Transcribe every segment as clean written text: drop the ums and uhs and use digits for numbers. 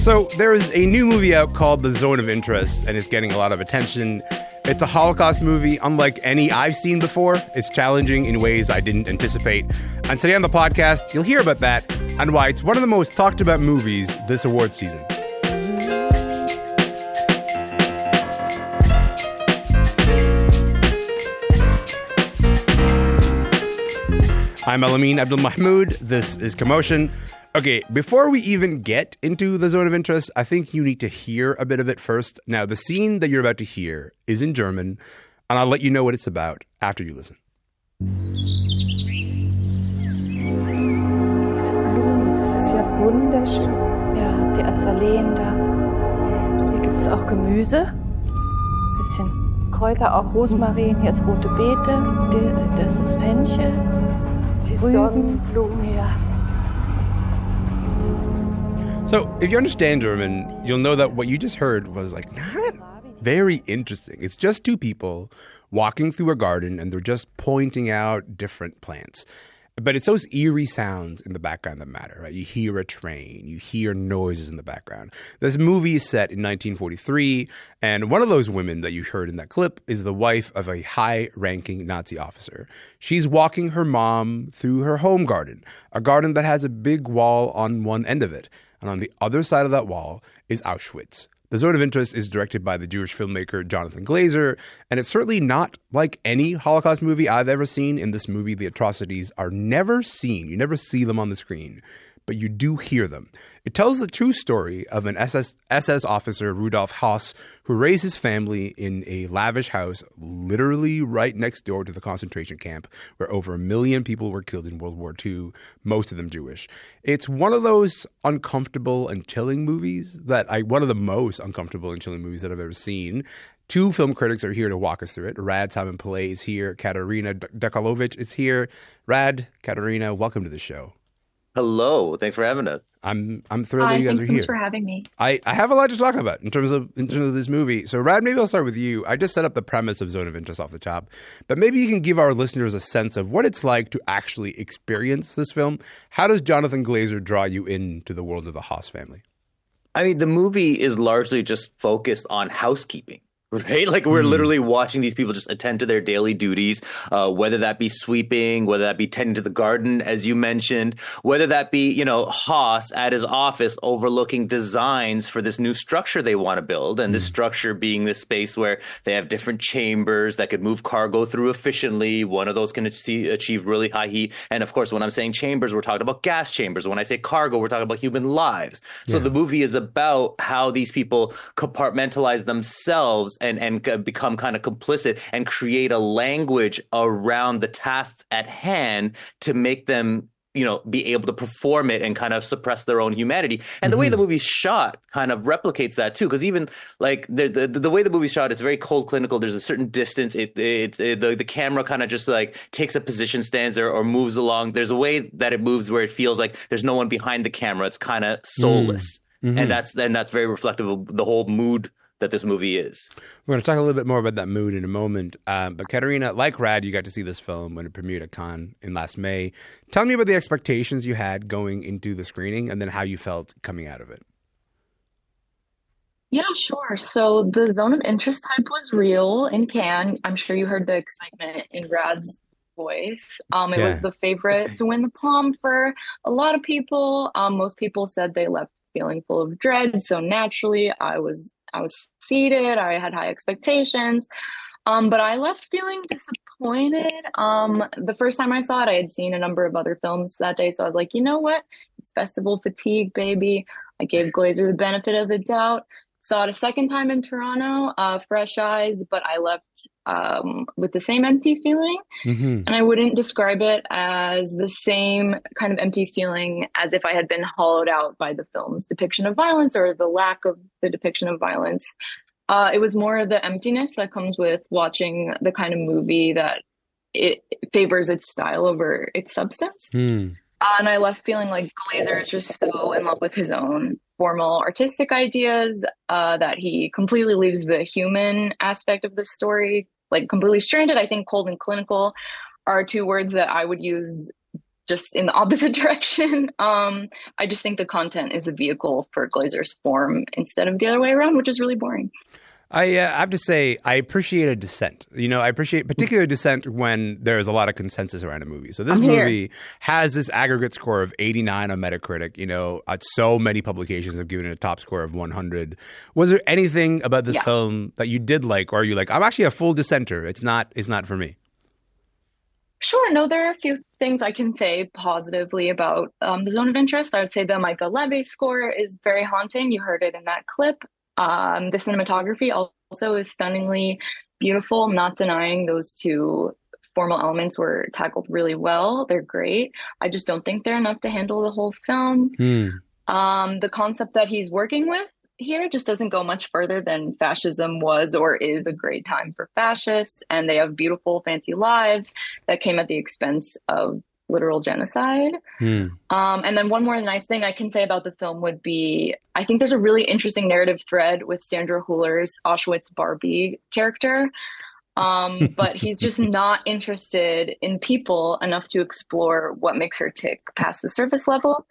So there is a new movie out called The Zone of Interest, and it's getting a lot of attention. It's a Holocaust movie, unlike any I've seen before. It's challenging in ways I didn't anticipate. And today on the podcast, you'll hear about that and why it's one of the most talked about movies this award season. I'm Elamin Abdelmahmoud. This is Commotion. Okay, before we even get into The Zone of Interest, I think you need to hear a bit of it first. Now, the scene that you're about to hear is in German, and I'll let you know what it's about after you listen. Dieses Blumen, das ist ja wunderschön. Ja, die Azaleen da. Hier gibt es auch Gemüse. Bisschen Kräuter, auch Rosmarin. Hier ist rote Beete. Das ist Fenchel. Die Sonnenblumen, ja. So, if you understand German, you'll know that what you just heard was like not very interesting. It's just two people walking through a garden and they're just pointing out different plants. But it's those eerie sounds in the background that matter, right? You hear a train, you hear noises in the background. This movie is set in 1943, and one of those women that you heard in that clip is the wife of a high-ranking Nazi officer. She's walking her mom through her home garden, a garden that has a big wall on one end of it. And on the other side of that wall is Auschwitz. The Zone of Interest is directed by the Jewish filmmaker Jonathan Glazer, and it's certainly not like any Holocaust movie I've ever seen. In this movie, the atrocities are never seen. You never see them on the screen, but you do hear them. It tells the true story of an SS officer, Rudolf Haas, who raised his family in a lavish house literally right next door to the concentration camp where over 1 million people were killed in World War II, most of them Jewish. It's one of those uncomfortable and chilling movies one of the most uncomfortable and chilling movies that I've ever seen. Two film critics are here to walk us through it. Radheyan Simonpillai is here. Katarina Docalovich is here. Rad, Katarina, welcome to the show. Hello. Thanks for having us. I'm thrilled that you guys are here. Thanks so much for having me. I have a lot to talk about in terms of this movie. So, Rad, maybe I'll start with you. I just set up the premise of Zone of Interest off the top, but maybe you can give our listeners a sense of what it's like to actually experience this film. How does Jonathan Glazer draw you into the world of the Haas family? I mean, the movie is largely just focused on housekeeping. Right? Like we're literally watching these people just attend to their daily duties, whether that be sweeping, whether that be tending to the garden, as you mentioned, whether that be, Haas at his office overlooking designs for this new structure they want to build. And this structure being this space where they have different chambers that could move cargo through efficiently. One of those can achieve really high heat. And of course, when I'm saying chambers, we're talking about gas chambers. When I say cargo, we're talking about human lives. So the movie is about how these people compartmentalize themselves and become kind of complicit and create a language around the tasks at hand to make them, be able to perform it and kind of suppress their own humanity. And the way the movie's shot kind of replicates that too, because even like the way the movie's shot, it's very cold, clinical. There's a certain distance. The camera kind of just like takes a position, stands there, or moves along. There's a way that it moves where it feels like there's no one behind the camera. It's kind of soulless, and that's very reflective of the whole mood that this movie is. We're going to talk a little bit more about that mood in a moment. But Katarina, like Rad, you got to see this film when it premiered at Cannes in last May. Tell me about the expectations you had going into the screening and then how you felt coming out of it. Yeah, sure. So the Zone of Interest hype was real in Cannes. I'm sure you heard the excitement in Rad's voice. It was the favorite to win the Palm for a lot of people. Most people said they left feeling full of dread. So naturally, I was seated. I had high expectations, but I left feeling disappointed. The first time I saw it, I had seen a number of other films that day, so I was like, you know what? It's festival fatigue, baby. I gave Glazer the benefit of the doubt. Saw it a second time in Toronto, fresh eyes, but I left with the same empty feeling. And I wouldn't describe it as the same kind of empty feeling as if I had been hollowed out by the film's depiction of violence or the lack of the depiction of violence. It was more the emptiness that comes with watching the kind of movie that it favors its style over its substance. And I left feeling like Glazer is just so in love with his own formal artistic ideas that he completely leaves the human aspect of the story, like completely stranded. I think cold and clinical are two words that I would use just in the opposite direction. I just think the content is the vehicle for Glazer's form instead of the other way around, which is really boring. I have to say, I appreciate a dissent. I appreciate particular dissent when there's a lot of consensus around a movie. So this movie has this aggregate score of 89 on Metacritic. So many publications have given it a top score of 100. Was there anything about this film that you did like, or are you like, I'm actually a full dissenter? It's not for me. Sure. No, there are a few things I can say positively about The Zone of Interest. I would say the Michael Levy score is very haunting. You heard it in that clip. The cinematography also is stunningly beautiful, not denying those two formal elements were tackled really well. They're great. I just don't think they're enough to handle the whole film. The concept that he's working with here just doesn't go much further than fascism was or is a great time for fascists, and they have beautiful, fancy lives that came at the expense of literal genocide. And then one more nice thing I can say about the film would be, I think there's a really interesting narrative thread with Sandra Hüller's Auschwitz Barbie character. But he's just not interested in people enough to explore what makes her tick past the surface level.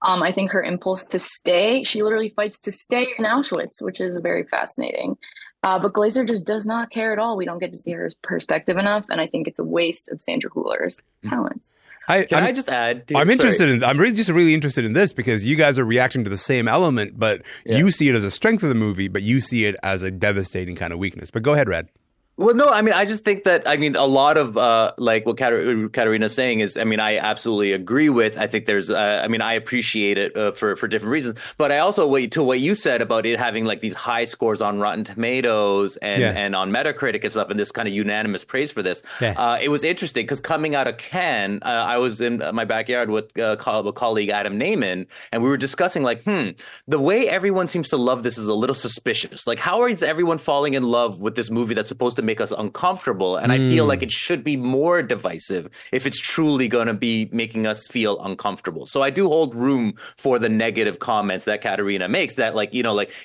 I think her impulse to stay, she literally fights to stay in Auschwitz, which is very fascinating. But Glazer just does not care at all. We don't get to see her perspective enough, and I think it's a waste of Sandra Hüller's talents. Can I just add? Dude, I'm really interested in this because you guys are reacting to the same element, but you see it as a strength of the movie, but you see it as a devastating kind of weakness. But go ahead, Rad. Well, no, I mean, I just think that, a lot of, like what Katarina's saying is, I absolutely agree with. I think there's, I appreciate it for different reasons. But I also, to what you said about it having like these high scores on Rotten Tomatoes and on Metacritic and stuff, and this kind of unanimous praise for this, it was interesting because coming out of Cannes, I was in my backyard with a colleague, Adam Naiman, and we were discussing like, the way everyone seems to love this is a little suspicious. Like, how is everyone falling in love with this movie that's supposed to make us uncomfortable? And I feel like it should be more divisive if it's truly going to be making us feel uncomfortable. So I do hold room for the negative comments that Katarina makes, that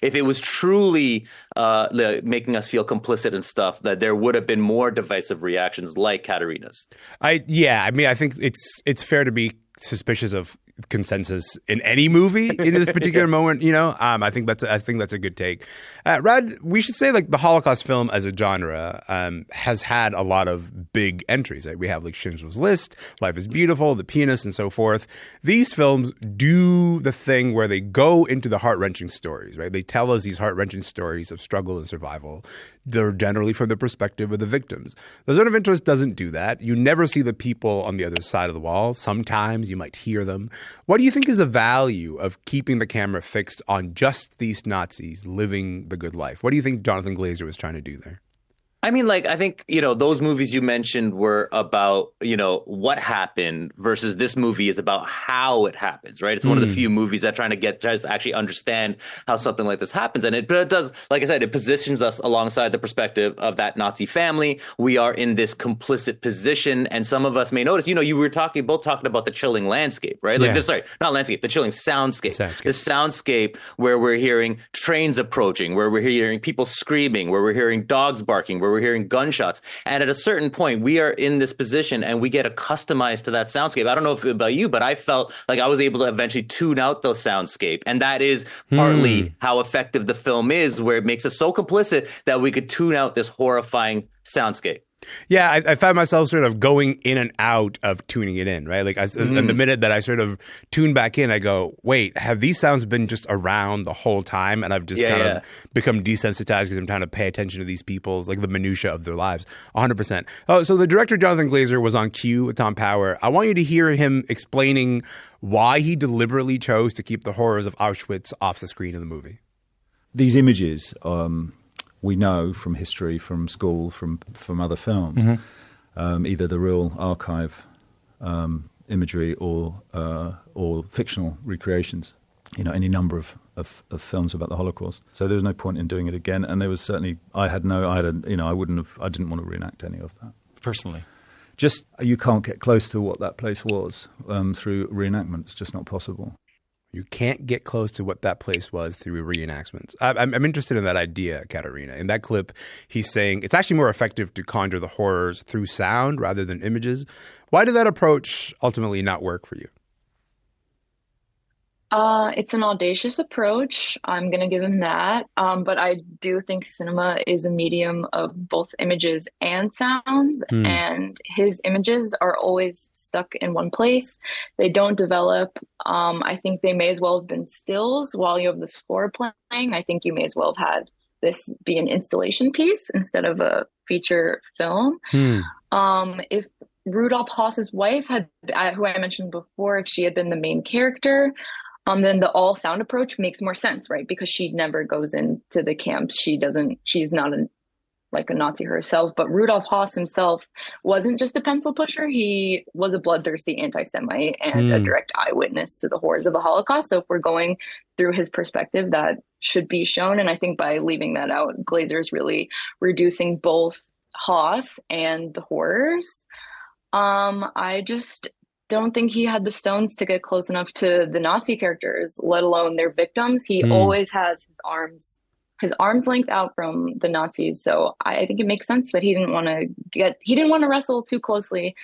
if it was truly making us feel complicit and stuff, that there would have been more divisive reactions like Katarina's. I think it's fair to be suspicious of consensus in any movie in this particular moment. I think that's a good take. Rad, we should say like the Holocaust film as a genre has had a lot of big entries. Right? We have like Schindler's List, Life is Beautiful, The Pianist, and so forth. These films do the thing where they go into the heart-wrenching stories. Right? They tell us these heart-wrenching stories of struggle and survival. They're generally from the perspective of the victims. The Zone of Interest doesn't do that. You never see the people on the other side of the wall. Sometimes you might hear them. What do you think is the value of keeping the camera fixed on just these Nazis living the good life? What do you think Jonathan Glazer was trying to do there? I think, those movies you mentioned were about, what happened versus this movie is about how it happens, right? It's one of the few movies that tries to actually understand how something like this happens. But it does, like I said, it positions us alongside the perspective of that Nazi family. We are in this complicit position. And some of us may notice, you were both talking about the chilling landscape, right? Like the chilling soundscape. The soundscape where we're hearing trains approaching, where we're hearing people screaming, where we're hearing dogs barking, where we're hearing gunshots. And at a certain point, we are in this position and we get accustomed to that soundscape. I don't know about you, but I felt like I was able to eventually tune out the soundscape. And that is partly how effective the film is, where it makes us so complicit that we could tune out this horrifying soundscape. Yeah, I found myself sort of going in and out of tuning it in, right? Like the minute that I sort of tune back in, I go, wait, have these sounds been just around the whole time? And I've just of become desensitized because I'm trying to pay attention to these people's, like the minutia of their lives. 100%. Oh, so the director, Jonathan Glazer, was on cue with Tom Power. I want you to hear him explaining why he deliberately chose to keep the horrors of Auschwitz off the screen in the movie. These images, we know from history, from school, from other films, either the real archive imagery or fictional recreations. Any number of films about the Holocaust. So there was no point in doing it again. And there was certainly, I didn't want to reenact any of that personally. Just you can't get close to what that place was through reenactment. It's just not possible. You can't get close to what that place was through reenactments. I'm interested in that idea, Katarina. In that clip, he's saying it's actually more effective to conjure the horrors through sound rather than images. Why did that approach ultimately not work for you? It's an audacious approach. I'm gonna give him that. But I do think cinema is a medium of both images and sounds, and his images are always stuck in one place. They don't develop. I think they may as well have been stills while you have the score playing. I think you may as well have had this be an installation piece instead of a feature film. If Rudolf Haas's wife had, who I mentioned before, if she had been the main character, then the all sound approach makes more sense, right? Because she never goes into the camps. She's not like a Nazi herself, but Rudolf Haas himself wasn't just a pencil pusher. He was a bloodthirsty anti-Semite and a direct eyewitness to the horrors of the Holocaust. So if we're going through his perspective, that should be shown. And I think by leaving that out, Glazer's really reducing both Haas and the horrors. I just don't think he had the stones to get close enough to the Nazi characters, let alone their victims. He always has his arms length out from the Nazis. So I think it makes sense that he didn't want to wrestle too closely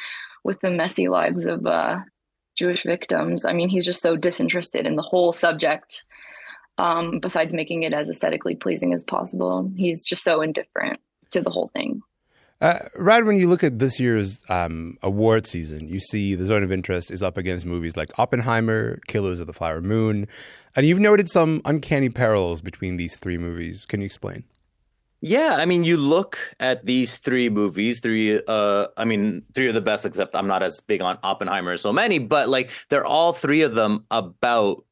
with the messy lives of Jewish victims. I mean, he's just so disinterested in the whole subject. Besides making it as aesthetically pleasing as possible, he's just so indifferent to the whole thing. Rad, when you look at this year's award season, you see the zone of interest is up against movies like Oppenheimer, Killers of the Flower Moon, and you've noted some uncanny parallels between these three movies. Can you explain? Yeah, I mean, you look at these three movies, three of the best, except I'm not as big on Oppenheimer as so many, but like they're all three of them about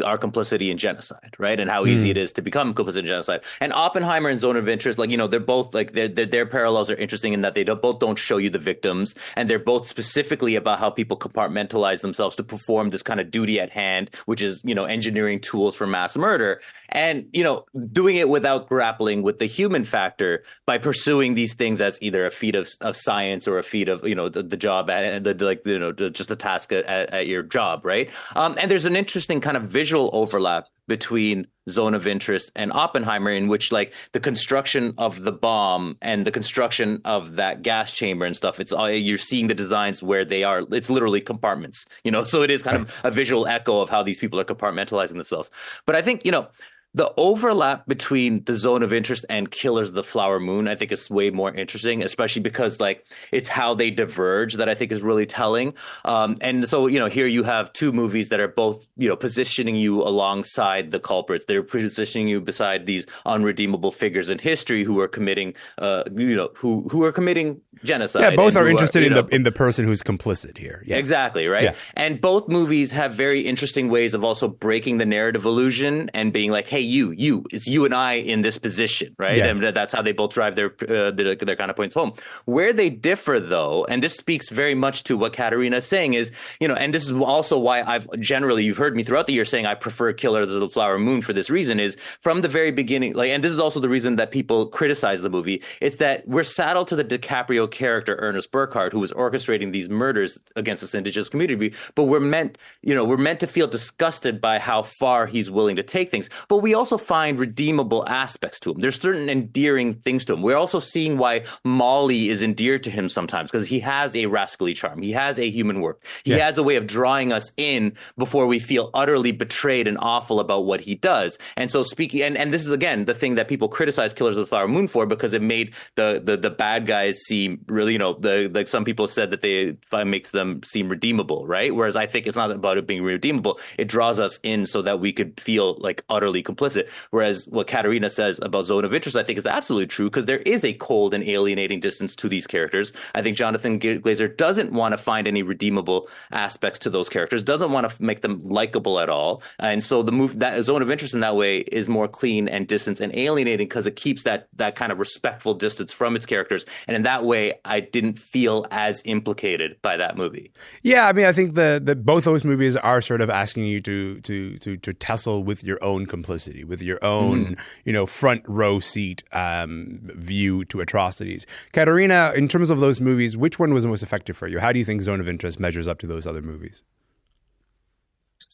our complicity in genocide, right? And how easy it is to become complicit in genocide. And Oppenheimer and Zone of Interest, like, you know, they're both like their parallels are interesting in that they both don't show you the victims, and they're both specifically about how people compartmentalize themselves to perform this kind of duty at hand, which is, you know, engineering tools for mass murder, and, you know, doing it without grappling with the human factor by pursuing these things as either a feat of science or a feat of, you know, the job at just the task at your job, right? And there's an interesting kind of visual overlap between Zone of Interest and Oppenheimer, in which like the construction of the bomb and the construction of that gas chamber and stuff, it's all, you're seeing the designs where they are, it's literally compartments, you know, so it is kind of a visual echo of how these people are compartmentalizing themselves. But I think, you know, the overlap between the Zone of Interest and Killers of the Flower Moon, I think, is way more interesting, especially because like it's how they diverge that I think is really telling. And so, you know, here you have two movies that are both, you know, positioning you alongside the culprits. They're positioning you beside these unredeemable figures in history who are committing, who are committing genocide. Yeah, both are interested in the person who's complicit here. Yes. Exactly, right? Yeah. And both movies have very interesting ways of also breaking the narrative illusion and being like, hey, it's you and I in this position, right? Yeah. And that's how they both drive their kind of points home. Where they differ, though, and this speaks very much to what Katarina is saying, is, you know, and this is also why you've heard me throughout the year saying I prefer Killers of the Flower Moon for this reason, is from the very beginning, like, and this is also the reason that people criticize the movie, is that we're saddled to the DiCaprio character, Ernest Burkhardt, who was orchestrating these murders against this indigenous community, but we're meant to feel disgusted by how far he's willing to take things. But we also find redeemable aspects to him. There's certain endearing things to him. We're also seeing why Molly is endeared to him sometimes, because he has a rascally charm. He has a human work. He has a way of drawing us in before we feel utterly betrayed and awful about what he does. And so speaking, and this is, again, the thing that people criticize Killers of the Flower Moon for, because it made the bad guys seem really, you know, like some people said that it makes them seem redeemable, right? Whereas I think it's not about it being redeemable. It draws us in so that we could feel like utterly complicit. Whereas what Katarina says about Zone of Interest, I think, is absolutely true, because there is a cold and alienating distance to these characters. I think Jonathan Glazer doesn't want to find any redeemable aspects to those characters, doesn't want to make them likable at all. And so that Zone of Interest in that way is more clean and distant and alienating, because it keeps that kind of respectful distance from its characters. And in that way, I didn't feel as implicated by that movie. Yeah, I mean, I think that both those movies are sort of asking you to tussle with your own complicity, with your own, you know, front row seat view to atrocities. Katarina, in terms of those movies, which one was the most effective for you? How do you think Zone of Interest measures up to those other movies?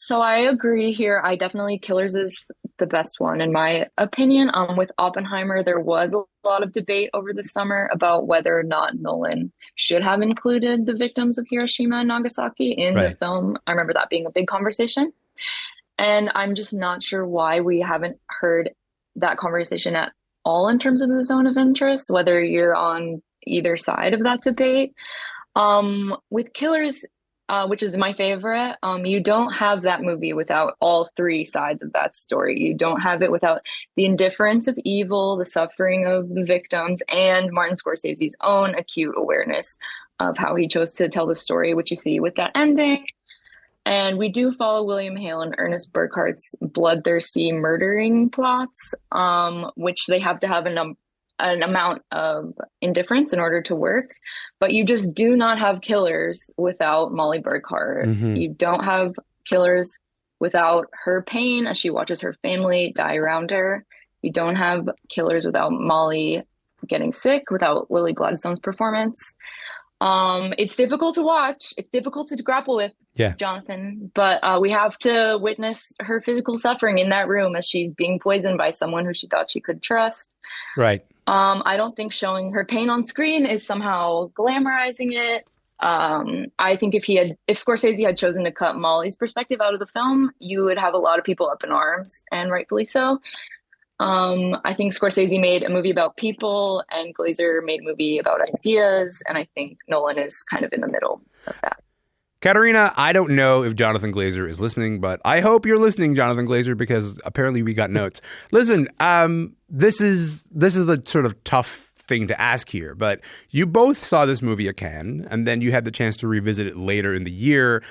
So I agree here. I definitely Killers is the best one in my opinion. With Oppenheimer, there was a lot of debate over the summer about whether or not Nolan should have included the victims of Hiroshima and Nagasaki in the film. I remember that being a big conversation. And I'm just not sure why we haven't heard that conversation at all in terms of the zone of interest, whether you're on either side of that debate. With Killers, which is my favorite, you don't have that movie without all three sides of that story. You don't have it without the indifference of evil, the suffering of the victims, and Martin Scorsese's own acute awareness of how he chose to tell the story, which you see with that ending. And we do follow William Hale and Ernest Burkhardt's bloodthirsty murdering plots, which they have to have an amount of indifference in order to work. But you just do not have Killers without Molly Burkhart. You don't have Killers without her pain as she watches her family die around her. You don't have Killers without Molly getting sick, without Lily Gladstone's performance. It's difficult to watch. It's difficult to grapple with, Jonathan. But we have to witness her physical suffering in that room as she's being poisoned by someone who she thought she could trust. Right. I don't think showing her pain on screen is somehow glamorizing it. I think if Scorsese had chosen to cut Molly's perspective out of the film, you would have a lot of people up in arms, and rightfully so. I think Scorsese made a movie about people and Glazer made a movie about ideas, and I think Nolan is kind of in the middle of that. Katarina, I don't know if Jonathan Glazer is listening, but I hope you're listening, Jonathan Glazer, because apparently we got notes. Listen, this is the sort of tough thing to ask here, but you both saw this movie at Cannes, and then you had the chance to revisit it later in the year.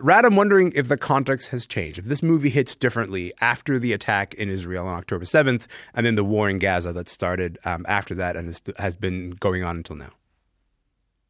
Rad, I'm wondering if the context has changed, if this movie hits differently after the attack in Israel on October 7th, and then the war in Gaza that started after that and has been going on until now.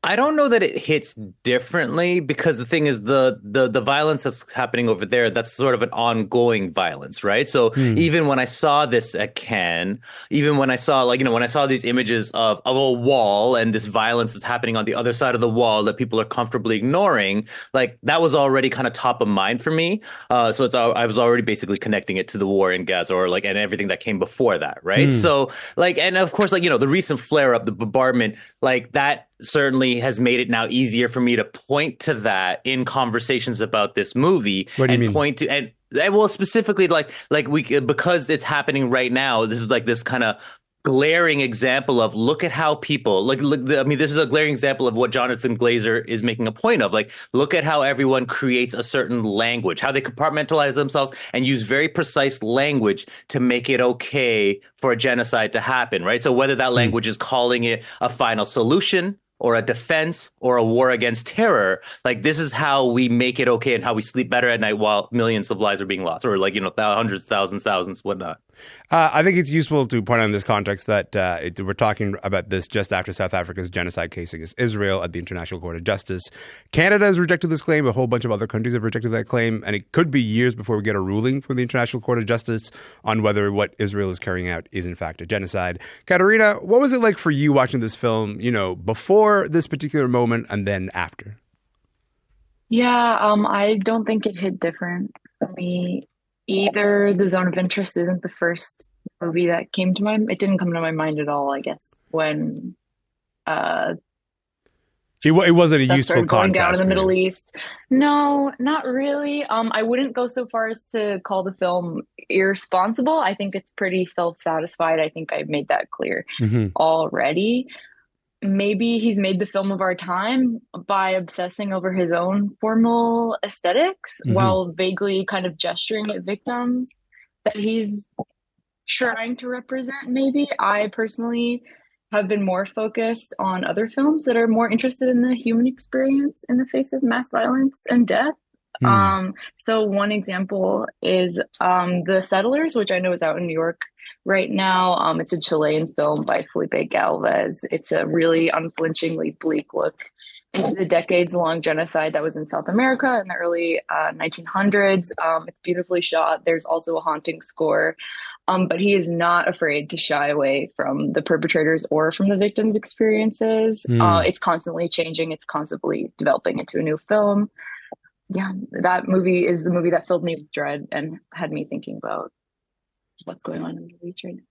I don't know that it hits differently, because the thing is the violence that's happening over there, that's sort of an ongoing violence, right? So even when I saw this at Cannes, even when I saw when I saw these images of a wall and this violence that's happening on the other side of the wall that people are comfortably ignoring, like that was already kind of top of mind for me. So I was already basically connecting it to the war in Gaza and everything that came before that, right? So and of course, the recent flare up, the bombardment, that certainly has made it now easier for me to point to that in conversations about this movie. What do you mean? Point to and well, specifically because it's happening right now. This is this kind of glaring example of look at how people this is a glaring example of what Jonathan Glazer is making a point of. Look at how everyone creates a certain language, how they compartmentalize themselves and use very precise language to make it okay for a genocide to happen, right? So whether that language is calling it a final solution or a defense or a war against terror, this is how we make it okay and how we sleep better at night while millions of lives are being lost, or hundreds, thousands, whatnot. I think it's useful to point out in this context that we're talking about this just after South Africa's genocide case against Israel at the International Court of Justice. Canada has rejected this claim. A whole bunch of other countries have rejected that claim. And it could be years before we get a ruling from the International Court of Justice on whether what Israel is carrying out is in fact a genocide. Katarina, what was it like for you watching this film, before this particular moment and then after? Yeah, I don't think it hit different for me either. The Zone of Interest isn't the first movie that came to mind. It didn't come to my mind at all, I guess, when it wasn't a useful going contrast down in the for Middle you. East. No, not really. I wouldn't go so far as to call the film irresponsible. I think it's pretty self-satisfied. I think I've made that clear already. Maybe he's made the film of our time by obsessing over his own formal aesthetics while vaguely kind of gesturing at victims that he's trying to represent, maybe. I personally have been more focused on other films that are more interested in the human experience in the face of mass violence and death. So one example is The Settlers, which I know is out in New York right now. It's a Chilean film by Felipe Galvez. It's a really unflinchingly bleak look into the decades-long genocide that was in South America in the early 1900s. It's beautifully shot. There's also a haunting score. But he is not afraid to shy away from the perpetrators or from the victims' experiences. It's constantly changing. It's constantly developing into a new film. yeah, that movie is the movie that filled me with dread and had me thinking about what's going on in the Middle East right now.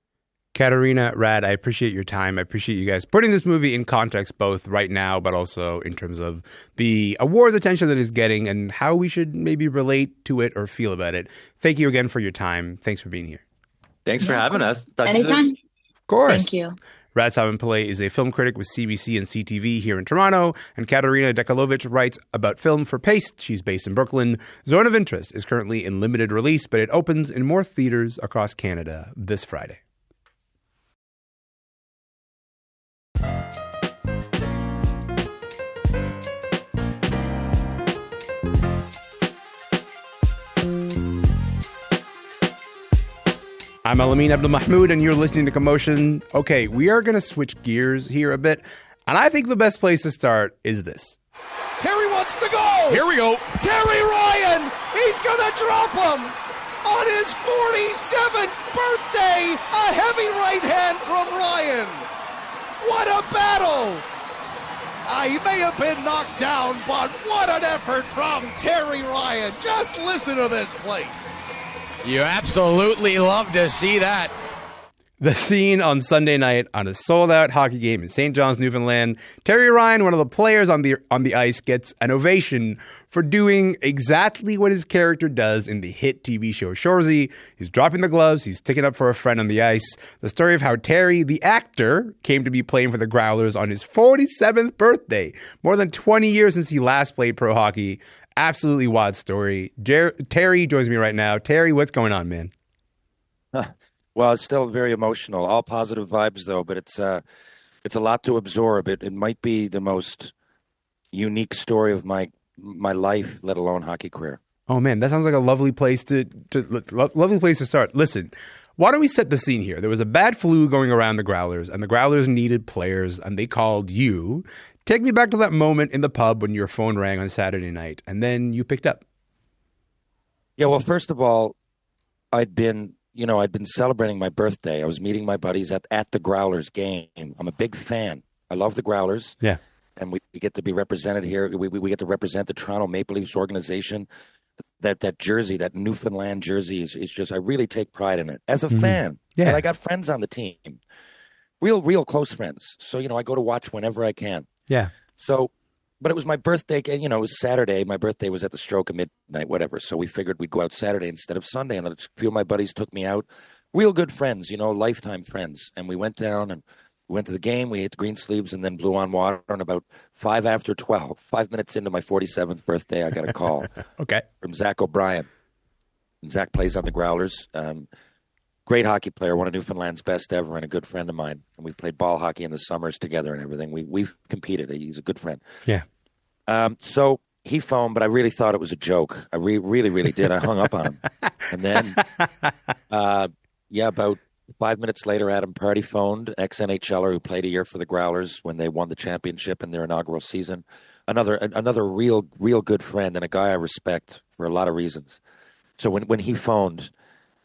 Katarina, Rad, I appreciate your time. I appreciate you guys putting this movie in context, both right now, but also in terms of the awards attention that it's getting and how we should maybe relate to it or feel about it. Thank you again for your time. Thanks for being here. Thanks for having us. Anytime. Of course. Thank you. Radheyan Simonpillai is a film critic with CBC and CTV here in Toronto, and Katarina Docalovich writes about film for Paste. She's based in Brooklyn. Zone of Interest is currently in limited release, but it opens in more theaters across Canada this Friday. I'm Elamin Abdelmahmoud, and you're listening to Commotion. Okay, we are going to switch gears here a bit, and I think the best place to start is this. Terry wants to go! Here we go. Terry Ryan! He's going to drop him! On his 47th birthday, a heavy right hand from Ryan! What a battle! He may have been knocked down, but what an effort from Terry Ryan! Just listen to this place! You absolutely love to see that. The scene on Sunday night on a sold-out hockey game in St. John's, Newfoundland. Terry Ryan, one of the players on the ice, gets an ovation for doing exactly what his character does in the hit TV show Shoresy. He's dropping the gloves. He's sticking up for a friend on the ice. The story of how Terry, the actor, came to be playing for the Growlers on his 47th birthday, more than 20 years since he last played pro hockey. Absolutely wild story. Terry joins me right now. Terry, what's going on, man? Well, it's still very emotional. All positive vibes, though, but it's a lot to absorb. It might be the most unique story of my life, let alone hockey career. Oh man, that sounds like a lovely place to start. Listen, why don't we set the scene here? There was a bad flu going around the Growlers, and the Growlers needed players, and they called you. Take me back to that moment in the pub when your phone rang on Saturday night, and then you picked up. Yeah, well, first of all, I'd been celebrating my birthday. I was meeting my buddies at the Growlers game. I'm a big fan. I love the Growlers. Yeah. And we get to be represented here. We get to represent the Toronto Maple Leafs organization. That jersey, that Newfoundland jersey, is just, I really take pride in it as a fan. Yeah. And I got friends on the team, real close friends. So, I go to watch whenever I can. Yeah. So, but it was my birthday, and it was Saturday. My birthday was at the stroke of midnight, whatever. So we figured we'd go out Saturday instead of Sunday. And a few of my buddies took me out. Real good friends, lifetime friends. And we went down and we went to the game. We ate the green sleeves and then blew on water. And about 5 after 12, 5 minutes into my 47th birthday, I got a call okay. from Zach O'Brien. And Zach plays on the Growlers. Great hockey player, one of Newfoundland's best ever, and a good friend of mine. And we played ball hockey in the summers together and everything. We've competed. He's a good friend. Yeah. So he phoned, but I really thought it was a joke. I really did. I hung up on him. And then, about 5 minutes later, Adam Party phoned, ex-NHLer who played a year for the Growlers when they won the championship in their inaugural season. Another real good friend and a guy I respect for a lot of reasons. So when he phoned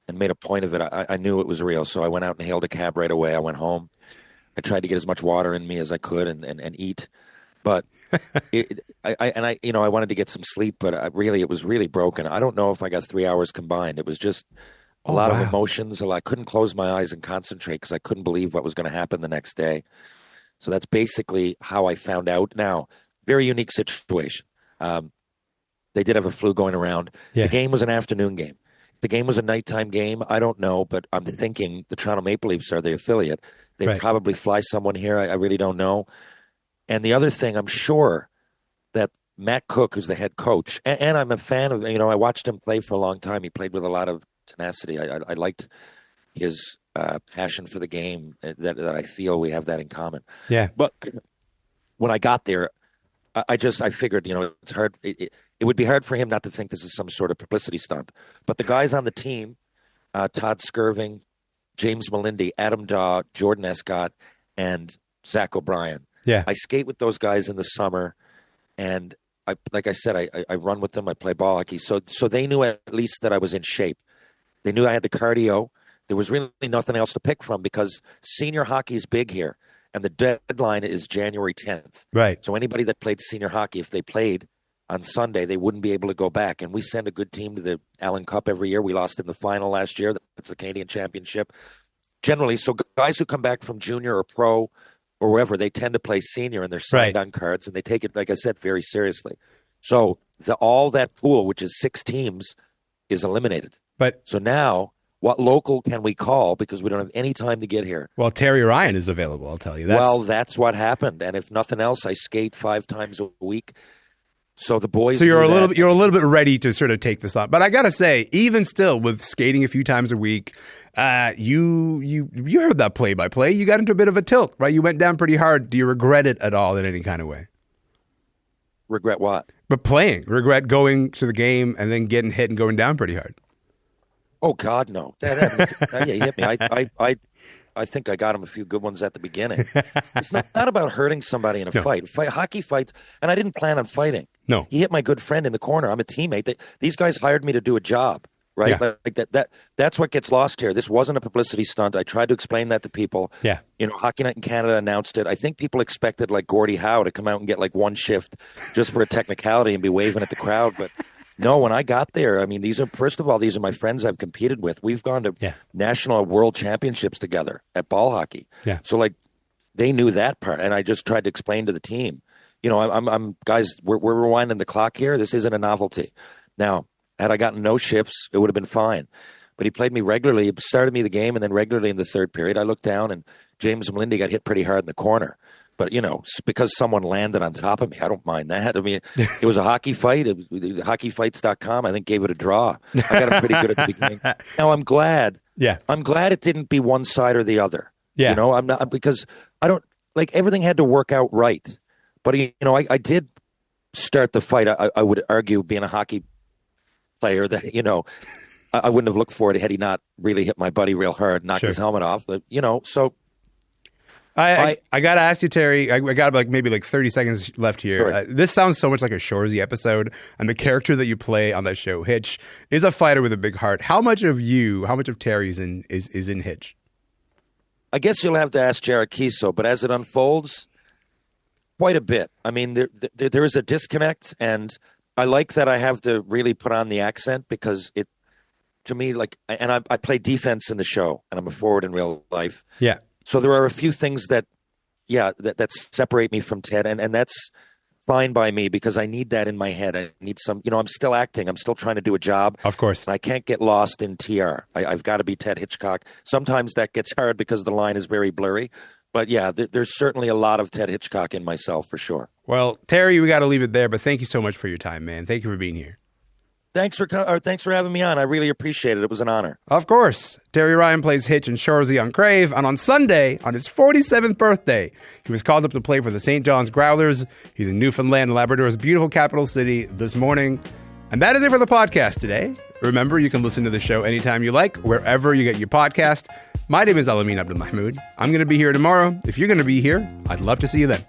and made a point of it, I knew it was real. So I went out and hailed a cab right away. I went home. I tried to get as much water in me as I could and eat. But I wanted to get some sleep, but it was really broken. I don't know if I got 3 hours combined. It was just a lot of emotions. I couldn't close my eyes and concentrate because I couldn't believe what was going to happen the next day. So that's basically how I found out. Now, very unique situation. They did have a flu going around. Yeah. The game was an afternoon game. The game was a nighttime game. I don't know, but I'm thinking the Toronto Maple Leafs are the affiliate. They probably fly someone here. I really don't know. And the other thing, I'm sure that Matt Cook, who's the head coach, and I'm a fan of, I watched him play for a long time. He played with a lot of tenacity. I liked his passion for the game, that I feel we have that in common. Yeah. But when I got there, I figured, it's hard. It would be hard for him not to think this is some sort of publicity stunt. But the guys on the team, Todd Skirving, James Melindy, Adam Daw, Jordan Escott, and Zach O'Brien. Yeah. I skate with those guys in the summer, and I run with them. I play ball hockey. So they knew at least that I was in shape. They knew I had the cardio. There was really nothing else to pick from because senior hockey is big here, and the deadline is January 10th. Right. So anybody that played senior hockey, if they played on Sunday, they wouldn't be able to go back. And we send a good team to the Allen Cup every year. We lost in the final last year. That's the Canadian Championship. Generally, so guys who come back from junior or pro or wherever, they tend to play senior, and they're signed on cards, and they take it, like I said, very seriously. So all that pool, which is 6 teams, is eliminated. So now, what local can we call, because we don't have any time to get here? Well, Terry Ryan is available, I'll tell you. That's what happened. And if nothing else, I skate 5 times a week. So the boys. So you're a little bit ready to sort of take this on. But I gotta say, even still, with skating a few times a week, you heard that play-by-play. You got into a bit of a tilt, right? You went down pretty hard. Do you regret it at all in any kind of way? Regret what? But playing. Regret going to the game and then getting hit and going down pretty hard. Oh God, no! Yeah, he hit me. I think I got him a few good ones at the beginning. It's not about hurting somebody in a fight. Hockey fights, and I didn't plan on fighting. No. He hit my good friend in the corner. I'm a teammate. These guys hired me to do a job, right? Yeah. But like that's what gets lost here. This wasn't a publicity stunt. I tried to explain that to people. Yeah. Hockey Night in Canada announced it. I think people expected like Gordie Howe to come out and get like one shift just for a technicality and be waving at the crowd, but no, when I got there, I mean, these are my friends I've competed with. We've gone to national world championships together at ball hockey. Yeah. So like they knew that part, and I just tried to explain to the team, I'm guys, we're rewinding the clock here. This isn't a novelty. Now, had I gotten no shifts, it would have been fine. But he played me regularly. He started me the game, and then regularly in the third period. I looked down, and James Melindy got hit pretty hard in the corner. But, because someone landed on top of me, I don't mind that. I mean, it was a hockey fight. Hockeyfights.com, I think, gave it a draw. I got him pretty good at the beginning. Now, I'm glad. Yeah. I'm glad it didn't be one side or the other. Yeah. I'm not, because I don't, like, everything had to work out right. But, I did start the fight. I would argue, being a hockey player, that, I wouldn't have looked for it had he not really hit my buddy real hard, knocked his helmet off. But, so... I got to ask you, Terry, I got maybe 30 seconds left here. Sure. This sounds so much like a Shoresy episode, and the character that you play on that show, Hitch, is a fighter with a big heart. How much of Terry is in Hitch? I guess you'll have to ask Jared Kiso, but as it unfolds, quite a bit. I mean, there is a disconnect, and I like that I have to really put on the accent, because it, to me, and I play defense in the show, and I'm a forward in real life. Yeah. So there are a few things that separate me from Ted, and that's fine by me, because I need that in my head. I need some, I'm still acting. I'm still trying to do a job. Of course. And I can't get lost in TR. I've got to be Ted Hitchcock. Sometimes that gets hard because the line is very blurry. But yeah, there's certainly a lot of Ted Hitchcock in myself, for sure. Well, Terry, we got to leave it there, but thank you so much for your time, man. Thank you for being here. Thanks for having me on. I really appreciate it. It was an honor. Of course. Terry Ryan plays Hitch and Shoresy on Crave, and on Sunday, on his 47th birthday, he was called up to play for the St. John's Growlers. He's in Newfoundland, Labrador's beautiful capital city, this morning. And that is it for the podcast today. Remember, you can listen to the show anytime you like, wherever you get your podcast. My name is Elamin Abdelmahmoud. I'm going to be here tomorrow. If you're going to be here, I'd love to see you then.